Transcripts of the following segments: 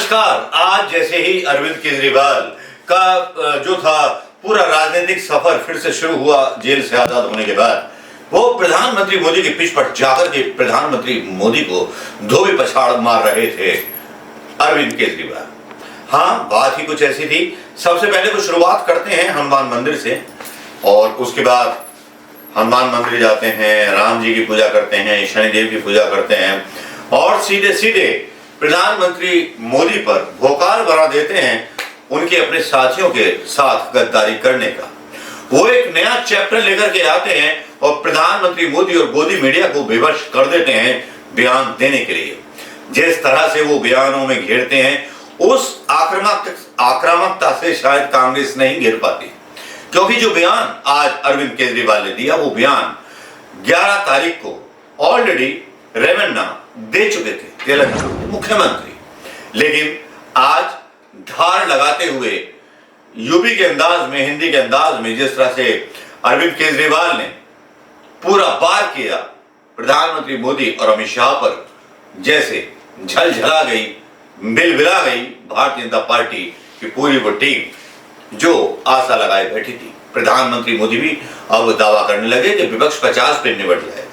नमस्कार। आज जैसे ही अरविंद केजरीवाल का जो था पूरा राजनीतिक सफर फिर से शुरू हुआ जेल से आजाद होने के बाद, वो प्रधानमंत्री मोदी के पिच पर जाकर के प्रधानमंत्री मोदी को धोबी पछाड़ मार रहे थे अरविंद केजरीवाल। हाँ, बात ही कुछ ऐसी थी। सबसे पहले तो शुरुआत करते हैं हनुमान मंदिर से और उसके बाद हनुमान मंदिर जाते हैं, राम जी की पूजा करते हैं, शनिदेव की पूजा करते हैं और सीधे सीधे प्रधानमंत्री मोदी पर भोकाल बना देते हैं उनके अपने साथियों के साथ गद्दारी करने का। वो एक नया चैप्टर लेकर के आते हैं और प्रधानमंत्री मोदी और गोदी मीडिया को बेवश कर देते हैं बयान देने के लिए। जिस तरह से वो बयानों में घेरते हैं, उस आक्रामकता से शायद कांग्रेस नहीं घेर पाती, क्योंकि जो बयान आज अरविंद केजरीवाल ने दिया, वो बयान 11 तारीख को ऑलरेडी रेवन्ना दे चुके थे, तेलंगाना के मुख्यमंत्री। लेकिन आज धार लगाते हुए यूपी के अंदाज में, हिंदी के अंदाज में जिस तरह से अरविंद केजरीवाल ने पूरा पार किया प्रधानमंत्री मोदी और अमित शाह पर, जैसे झलझला गई, बिलबिला गई भारतीय जनता पार्टी की पूरी वो टीम जो आशा लगाए बैठी थी। प्रधानमंत्री मोदी भी अब दावा करने लगे कि विपक्ष 50 पे निपट जाएगा।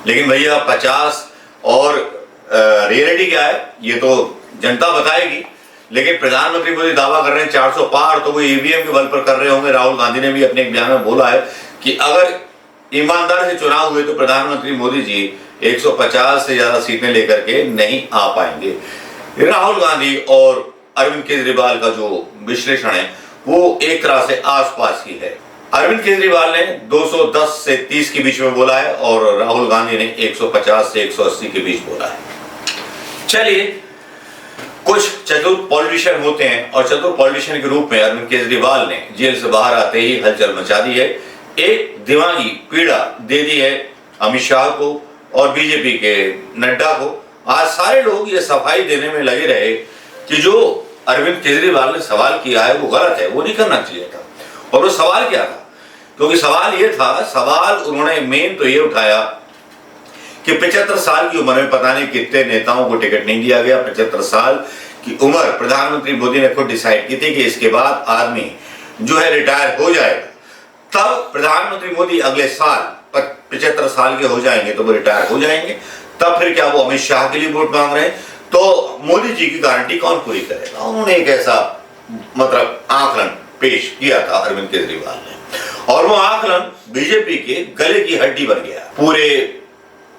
लेकिन भैया 50 और रियलिटी क्या है ये तो जनता बताएगी। लेकिन प्रधानमंत्री मोदी दावा कर रहे हैं 400 पार, तो वो ईवीएम के बल पर कर रहे होंगे। राहुल गांधी ने भी अपने एक बयान में बोला है कि अगर ईमानदारी से चुनाव हुए तो प्रधानमंत्री मोदी जी 150 से ज्यादा सीटें लेकर के नहीं आ पाएंगे। राहुल गांधी और अरविंद केजरीवाल का जो विश्लेषण है वो एक तरह से आसपास ही है। अरविंद केजरीवाल ने 210 से 30 के बीच में बोला है और राहुल गांधी ने 150 से 180 के बीच बोला है। चलिए, कुछ चतुर पॉलिटिशियन होते हैं और चतुर पॉलिटिशियन के रूप में अरविंद केजरीवाल ने जेल से बाहर आते ही हलचल मचा दी है। एक दिमागी पीड़ा दे दी है अमित शाह को और बीजेपी के नड्डा को। आज सारे लोग ये सफाई देने में लगे रहे कि जो अरविंद केजरीवाल ने सवाल किया है वो गलत है, वो नहीं करना चाहिए था। और वो सवाल क्या था? क्योंकि सवाल ये था, सवाल उन्होंने मेन तो ये उठाया कि 75 साल की उम्र में पता नहीं कितने नेताओं को टिकट नहीं दिया गया। 75 साल की उम्र प्रधानमंत्री मोदी ने खुद डिसाइड की थी कि इसके बाद आदमी जो है रिटायर हो जाएगा। तब प्रधानमंत्री मोदी अगले साल 75 साल के हो जाएंगे तो वो रिटायर हो जाएंगे। तब फिर क्या वो अमित शाह के लिए वोट मांग रहे हैं? तो मोदी जी की गारंटी कौन पूरी करेगा? उन्होंने एक ऐसा मतलब आकलन पेश किया था अरविंद केजरीवाल ने और वो आकलन बीजेपी के गले की हड्डी बन गया। पूरे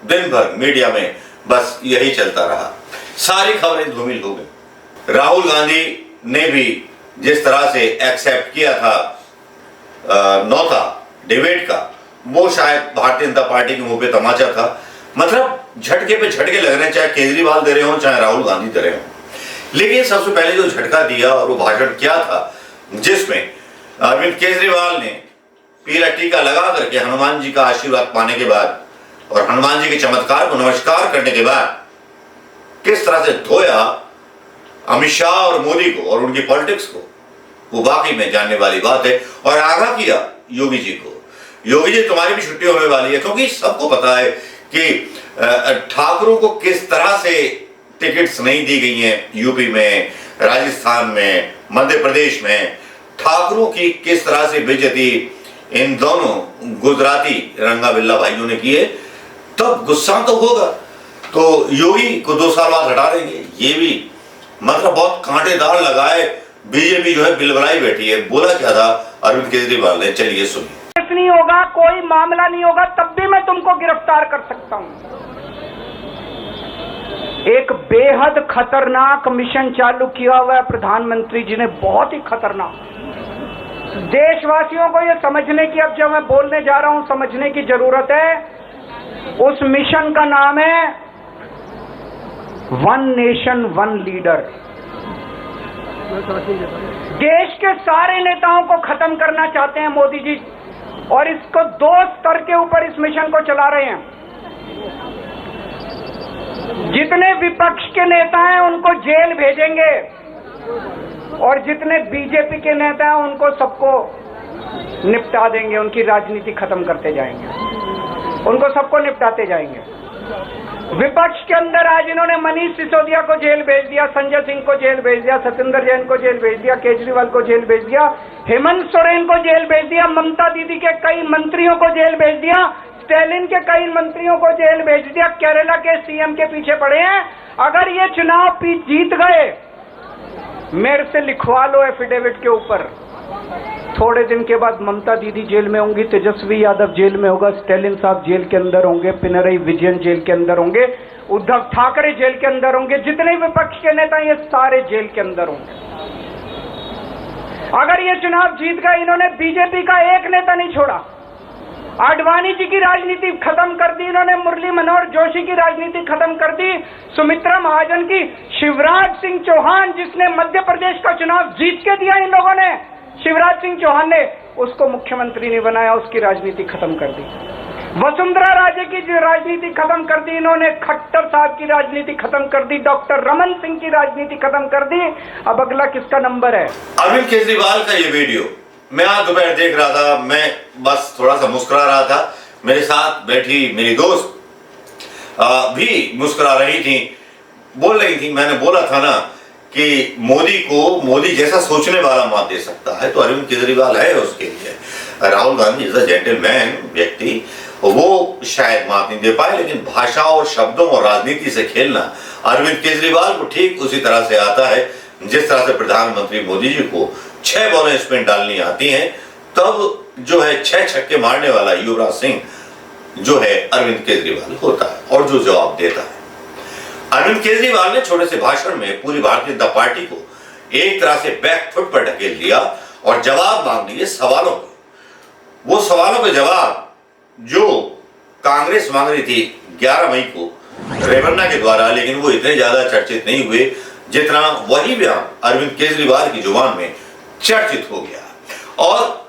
दिन भर मीडिया में बस यही चलता रहा, सारी खबरें धूमिल हो गई। राहुल गांधी ने भी जिस तरह से एक्सेप्ट किया था नौथा डिबेट का, वो शायद भारतीय जनता पार्टी के मुंह पे तमाचा था। मतलब झटके पे झटके लग रहे हैं, चाहे केजरीवाल दे रहे हो चाहे राहुल गांधी दे रहे हो। लेकिन सबसे पहले जो झटका दिया और वो भाषण क्या था जिसमें अरविंद केजरीवाल ने पीला टीका लगा करके हनुमान जी का आशीर्वाद पाने के बाद और हनुमान जी के चमत्कार को नमस्कार करने के बाद किस तरह से धोया अमित शाह और मोदी को और उनकी पॉलिटिक्स को, वो वाकई में जानने वाली बात है। और आगाह किया योगी जी को, योगी जी तुम्हारी भी छुट्टी होने वाली है, क्योंकि सबको पता है कि ठाकुरों को किस तरह से टिकट्स नहीं दी गई हैं। यूपी में, राजस्थान में, मध्य प्रदेश में ठाकुरों की किस तरह से बेइज्जती इन दोनों गुजराती रंगा बिल्ला भाइयों ने की है। तब गुस्सा तो होगा, तो योगी को 2 साल बाद हटा देंगे। ये भी मतलब बहुत कांटेदार लगाए बीजेपी जो है बिलबलाई बैठी है। बोला क्या था अरविंद केजरीवाल ने, चलिए सुनिए। नहीं होगा, कोई मामला नहीं होगा, तब भी मैं तुमको गिरफ्तार कर सकता हूं। एक बेहद खतरनाक मिशन चालू किया हुआ है प्रधानमंत्री जी ने, बहुत ही खतरनाक। देशवासियों को यह समझने की, अब जब मैं बोलने जा रहा हूं, समझने की जरूरत है। उस मिशन का नाम है वन नेशन वन लीडर। देश के सारे नेताओं को खत्म करना चाहते हैं मोदी जी और इसको 2 स्तर के ऊपर इस मिशन को चला रहे हैं। जितने विपक्ष के नेता हैं उनको जेल भेजेंगे और जितने बीजेपी के नेता हैं उनको सबको निपटा देंगे, उनकी राजनीति खत्म करते जाएंगे, उनको सबको निपटाते जाएंगे। विपक्ष के अंदर आज इन्होंने मनीष सिसोदिया को जेल भेज दिया, संजय सिंह को जेल भेज दिया, सत्येंद्र जैन को जेल भेज दिया, केजरीवाल को जेल भेज दिया, हेमंत सोरेन को जेल भेज दिया, ममता दीदी के कई मंत्रियों को जेल भेज दिया, स्टैलिन के कई मंत्रियों को जेल भेज दिया, केरला के सीएम के पीछे पड़े हैं। अगर ये चुनाव जीत गए, मेरे से लिखवा लो एफिडेविट के ऊपर, थोड़े दिन के बाद ममता दीदी जेल में होंगी, तेजस्वी यादव जेल में होगा, स्टैलिन साहब जेल के अंदर होंगे, पिनरई विजयन जेल के अंदर होंगे, उद्धव ठाकरे जेल के अंदर होंगे, जितने विपक्ष के नेता ये सारे जेल के अंदर होंगे। अगर ये चुनाव जीत गए, इन्होंने बीजेपी का एक नेता नहीं छोड़ा, आडवाणी जी की राजनीति खत्म कर दी इन्होंने, मुरली मनोहर जोशी की राजनीति खत्म कर दी, सुमित्रा महाजन की, शिवराज सिंह चौहान जिसने मध्य प्रदेश का चुनाव जीत के दिया इन लोगों ने, शिवराज सिंह चौहान ने उसको मुख्यमंत्री नहीं बनाया, उसकी राजनीति खत्म कर दी। वसुंधरा राजे की जो राजनीति खत्म कर दी इन्होंने, खट्टर साहब की राजनीति खत्म कर दी, डॉक्टर रमन सिंह की राजनीति खत्म कर दी। अब अगला किसका नंबर है? अरविंद केजरीवाल का ये वीडियो मैं आज दोपहर देख रहा था, मैं बस थोड़ा सा मुस्कुरा रहा था, मेरे साथ बैठी मेरी दोस्त भी मुस्कुरा रही थी, बोल रही थी, मैंने बोला था ना कि मोदी को मोदी जैसा सोचने वाला मत दे सकता है तो अरविंद केजरीवाल है उसके लिए। Rahul Gandhi is a gentleman व्यक्ति, वो शायद मात नहीं दे पाए, लेकिन भाषा और शब्दों और राजनीति से खेलना अरविंद केजरीवाल को ठीक उसी तरह से आता है जिस तरह से प्रधानमंत्री मोदी जी को 6 बॉलें स्पिन डालनी आती हैं, तब जो है 6 छक्के मारने वाला युवराज सिंह जो है अरविंद केजरीवाल होता है और जो जवाब देता है। अरविंद केजरीवाल ने छोटे से भाषण में पूरी भारतीय जनता पार्टी को एक तरह से बैक फुट पर ढकेल दिया और जवाब मांग लिए सवालों के। वो सवालों के जवाब जो कांग्रेस मांग रही थी 11 मई को रेवन्ना के द्वारा, लेकिन वो इतने ज्यादा चर्चित नहीं हुए जितना वही बयान अरविंद केजरीवाल की जुबान में चर्चित हो गया। और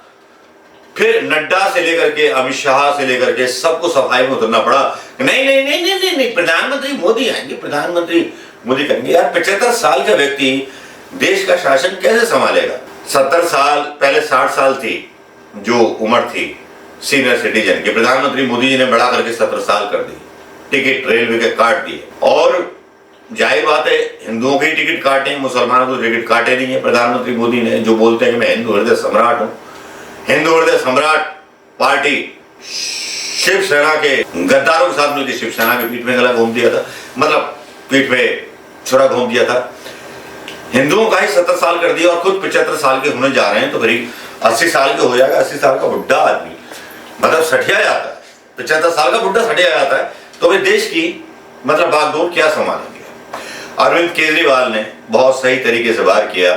फिर नड्डा से लेकर के अमित शाह से लेकर के सबको सफाई में उतरना पड़ा, नहीं नहीं नहीं नहीं नहीं, नहीं प्रधानमंत्री मोदी आएंगे, प्रधानमंत्री मोदी करेंगे। यार 75 साल का व्यक्ति देश का शासन कैसे संभालेगा? 70 साल पहले 60 साल थी जो उम्र थी सीनियर सिटीजन की, प्रधानमंत्री मोदी जी ने बढ़ा करके 70 साल कर दी, टिकट रेलवे के काट दिए। और जाहिर बात है हिंदुओं के ही टिकट काटे, मुसलमानों को टिकट काटे नहीं है प्रधानमंत्री मोदी ने, जो बोलते हैं कि मैं हिंदू हृदय सम्राट हूं। हिंदू हृदय सम्राट पार्टी शिवसेना के गद्दारों के साथ मिलकर शिवसेना के पीठ में गला घूम दिया था, मतलब पीठ में छुरा घूम दिया था। हिंदुओं का ही 70 साल कर दिया और खुद 75 साल के होने जा रहे हैं, तो करीब 80 साल के हो जाएगा। 80 साल का बुढ़ा आदमी मतलब सठिया जाता है, 75 साल का बुढ़ा सठिया जाता है, तो वे देश की मतलब बागडोर क्या संभालेंगे? अरविंद केजरीवाल ने बहुत सही तरीके से वार किया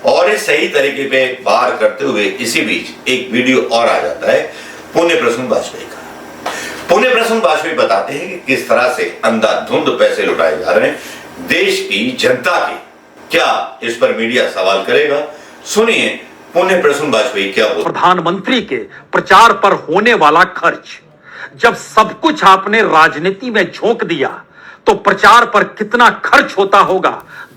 और इस सही तरीके पे वार करते हुए इसी बीच एक वीडियो और आ जाता है पुण्य प्रसून वाजपेयी का। पुण्य प्रसून वाजपेयी बताते हैं कि किस तरह से अंधाधुंध पैसे लुटाए जा रहे हैं देश की जनता के। क्या इस पर मीडिया सवाल करेगा? सुनिए पुण्य प्रसून वाजपेयी क्या बोलते। प्रधानमंत्री के प्रचार पर होने वाला खर्च, जब सब कुछ आपने राजनीति में झोंक दिया तो प्रचार पर कितना खर्च होता होगा,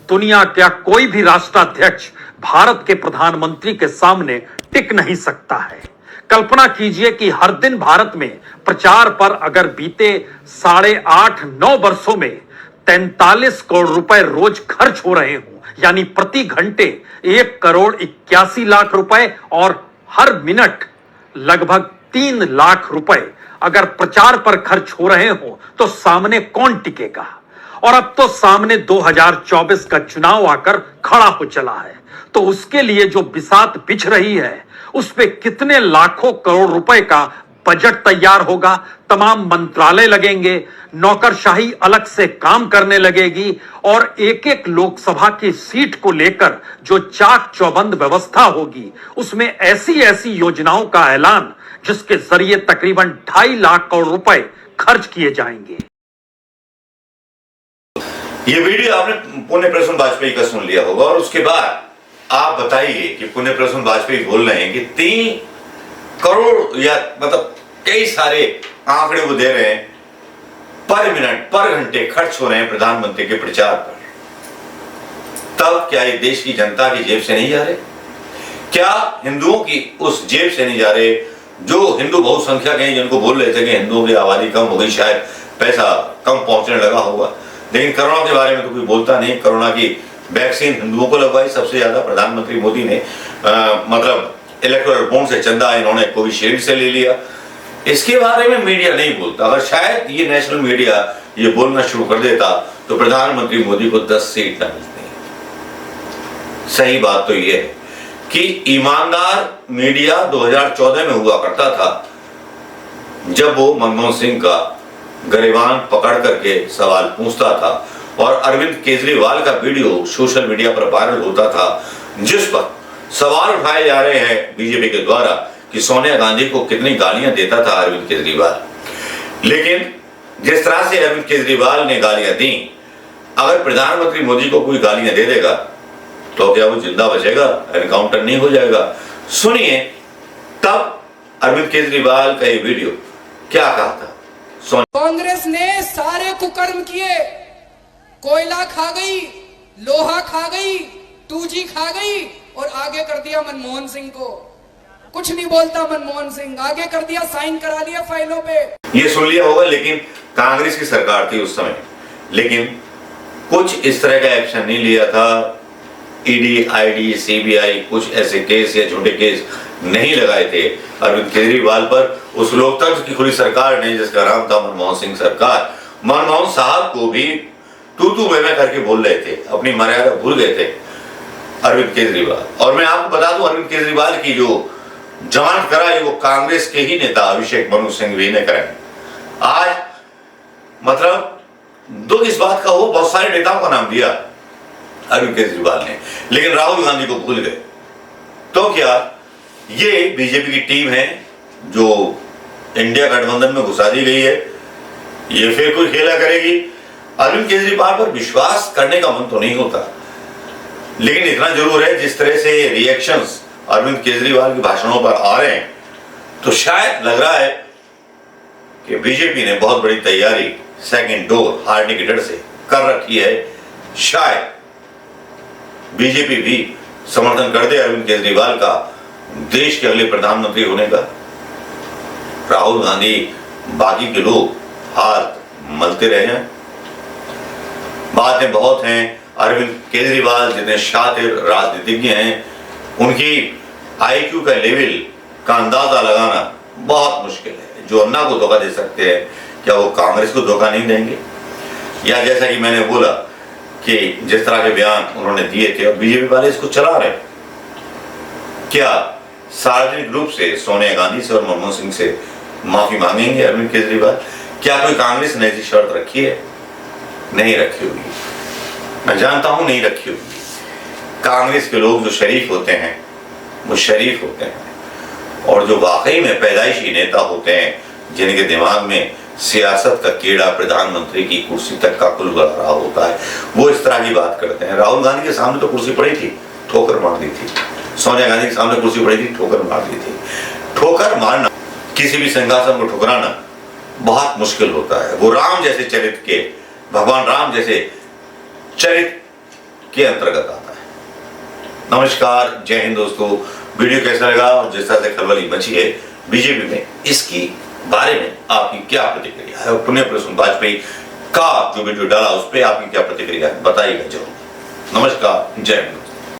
दुनिया का कोई भी राष्ट्राध्यक्ष भारत के प्रधानमंत्री के सामने टिक नहीं सकता है। कल्पना कीजिए कि हर दिन भारत में प्रचार पर अगर बीते 8.5-9 वर्षों में 43 करोड़ रुपए रोज खर्च हो रहे हों, यानी प्रति घंटे 1,81,00,000 रुपए और हर मिनट लगभग 3 लाख रुपए अगर प्रचार पर खर्च हो रहे हो तो सामने कौन टिकेगा? और अब तो सामने 2024 का चुनाव आकर खड़ा हो चला है, तो उसके लिए जो बिसात बिछ रही है उस पे कितने लाखों करोड़ रुपए का बजट तैयार होगा, तमाम मंत्रालय लगेंगे, नौकरशाही अलग से काम करने लगेगी और एक एक लोकसभा की सीट को लेकर जो चाक चौबंद व्यवस्था होगी उसमें ऐसी ऐसी योजनाओं का ऐलान जिसके जरिए तकरीबन 2.5 लाख करोड़ रुपए खर्च किए जाएंगे। ये वीडियो आपने पुण्य प्रसून वाजपेयी का सुन लिया होगा और उसके बाद आप बताइए कि पुण्य प्रसून वाजपेयी बोल रहे हैं कि 3 करोड़ या मतलब कई सारे आंकड़े वो दे रहे हैं पर मिनट पर घंटे खर्च हो रहे हैं प्रधानमंत्री के प्रचार पर। तब क्या ये देश की जनता की जेब से नहीं जा रहे? क्या हिंदुओं की उस जेब से नहीं जा रहे जो हिंदू बहुसंख्यक हैं, जिनको बोल रहे थे कि हिंदुओं की आबादी कम हो गई, शायद पैसा कम पहुंचने लगा होगा। लेकिन कोरोना के बारे में तो कोई बोलता नहीं। कोरोना की वैक्सीन हिंदुओं को लगवाई सबसे ज्यादा प्रधानमंत्री मोदी ने, मतलब इलेक्टोरल बॉन्ड से चंदा इन्होंने कोविशील्ड से ले लिया। इसके बारे में मीडिया नहीं बोलता। अगर शायद ये नेशनल मीडिया ये बोलना शुरू कर देता तो प्रधानमंत्री मोदी को 10 सीट न मिलती। सही बात तो ये है कि ईमानदार मीडिया 2014 में हुआ करता था, जब वो मनमोहन सिंह का गरिबान पकड़ करके सवाल पूछता था और अरविंद केजरीवाल का वीडियो सोशल मीडिया पर वायरल होता था, जिस पर सवाल उठाए जा रहे हैं बीजेपी के द्वारा कि सोनिया गांधी को कितनी गालियां देता था अरविंद केजरीवाल। लेकिन जिस तरह से अरविंद केजरीवाल ने गालियां दी, अगर प्रधानमंत्री मोदी को कोई गालियां दे देगा तो क्या वो जिंदा बचेगा? एनकाउंटर नहीं हो जाएगा? सुनिए तब अरविंद केजरीवाल का ये वीडियो क्या कहा था। कांग्रेस ने सारे कुकर्म किए, कोयला खा गई, लोहा खा गई, 2G खा गई और आगे कर दिया मनमोहन सिंह को। कुछ नहीं बोलता मनमोहन सिंह, आगे कर दिया, साइन करा लिया फाइलों पे। ये सुन लिया होगा, लेकिन कांग्रेस की सरकार थी उस समय, लेकिन कुछ इस तरह का एक्शन नहीं लिया था। ईडी, आईडी, सीबीआई कुछ ऐसे केस या छोटे केस नहीं लगाए थे अरविंद केजरीवाल पर। उस लोकतंत्र की खुली सरकार ने, जिसका नाम था मनमोहन सिंह सरकार, मनमोहन साहब को भी तू मैं करके बोल रहे थे, अपनी मर्यादा भूल गए थे अरविंद केजरीवाल। और मैं आपको बता दूं, अरविंद केजरीवाल की जो जमानत कराई वो कांग्रेस के ही नेता अभिषेक मनु सिंघवी ने कराई। आज मतलब दुख इस बात का हो, बहुत सारे नेताओं का नाम दिया अरविंद केजरीवाल ने, लेकिन राहुल गांधी को भूल गए। तो क्या ये बीजेपी की टीम है जो इंडिया गठबंधन में घुसा दी गई है, ये फिर कोई खेला करेगी? अरविंद केजरीवाल पर विश्वास करने का मन तो नहीं होता, लेकिन इतना जरूर है जिस तरह से रिएक्शंस अरविंद केजरीवाल के भाषणों पर आ रहे हैं, तो शायद लग रहा है कि बीजेपी ने बहुत बड़ी तैयारी सेकंड डोर हारने के डर से कर रखी है। शायद बीजेपी भी समर्थन कर दे अरविंद केजरीवाल का देश के अगले प्रधानमंत्री होने का। राहुल गांधी, बाकी के लोग हाथ मलते रहे हैं। बातें बहुत हैं। अरविंद केजरीवाल जितने शातिर राजनीतिज्ञ हैं, उनकी IQ का लेवल का अंदाजा लगाना बहुत मुश्किल है। जो अन्ना को धोखा दे सकते हैं, क्या वो कांग्रेस को धोखा नहीं देंगे? या जैसा कि मैंने बोला कि जिस तरह के बयान उन्होंने दिए थे और बीजेपी वाले इसको चला रहे, क्या सार्वजनिक रूप से सोनिया गांधी से और मनमोहन सिंह से माफी मांगेंगे अरविंद केजरीवाल? क्या कोई कांग्रेस ने ऐसी शर्त रखी है? नहीं रखी होगी, मैं जानता हूं नहीं रखी होगी। कांग्रेस के लोग जो शरीफ होते हैं वो शरीफ होते हैं, और जो वाकई में पैदाइशी नेता होते हैं, जिनके दिमाग में सियासत का कीड़ा प्रधानमंत्री की कुर्सी तक का कुल बढ़ रहा होता है, वो इस तरह की बात करते हैं। राहुल गांधी के सामने तो कुर्सी पड़ी थी, ठोकर मार दी थी। सोनिया गांधी के सामने कुर्सी पड़ी थी, ठोकर मार दी थी। ठोकर मारना, किसी भी सिंहासन को ठुकराना बहुत मुश्किल होता है। वो राम जैसे चरित्र के, भगवान राम जैसे चरित्र के अंतर्गत आता है। नमस्कार, जय हिंद दोस्तों। वीडियो कैसा लगा और जिस तरह से खलबली मची है बीजेपी में, इसकी बारे में आपकी क्या प्रतिक्रिया है? और पुण्य प्रसून वाजपेयी का जो वीडियो डाला उस पर आपकी क्या प्रतिक्रिया है, बताइएगा जरूर। नमस्कार, जय हिंद।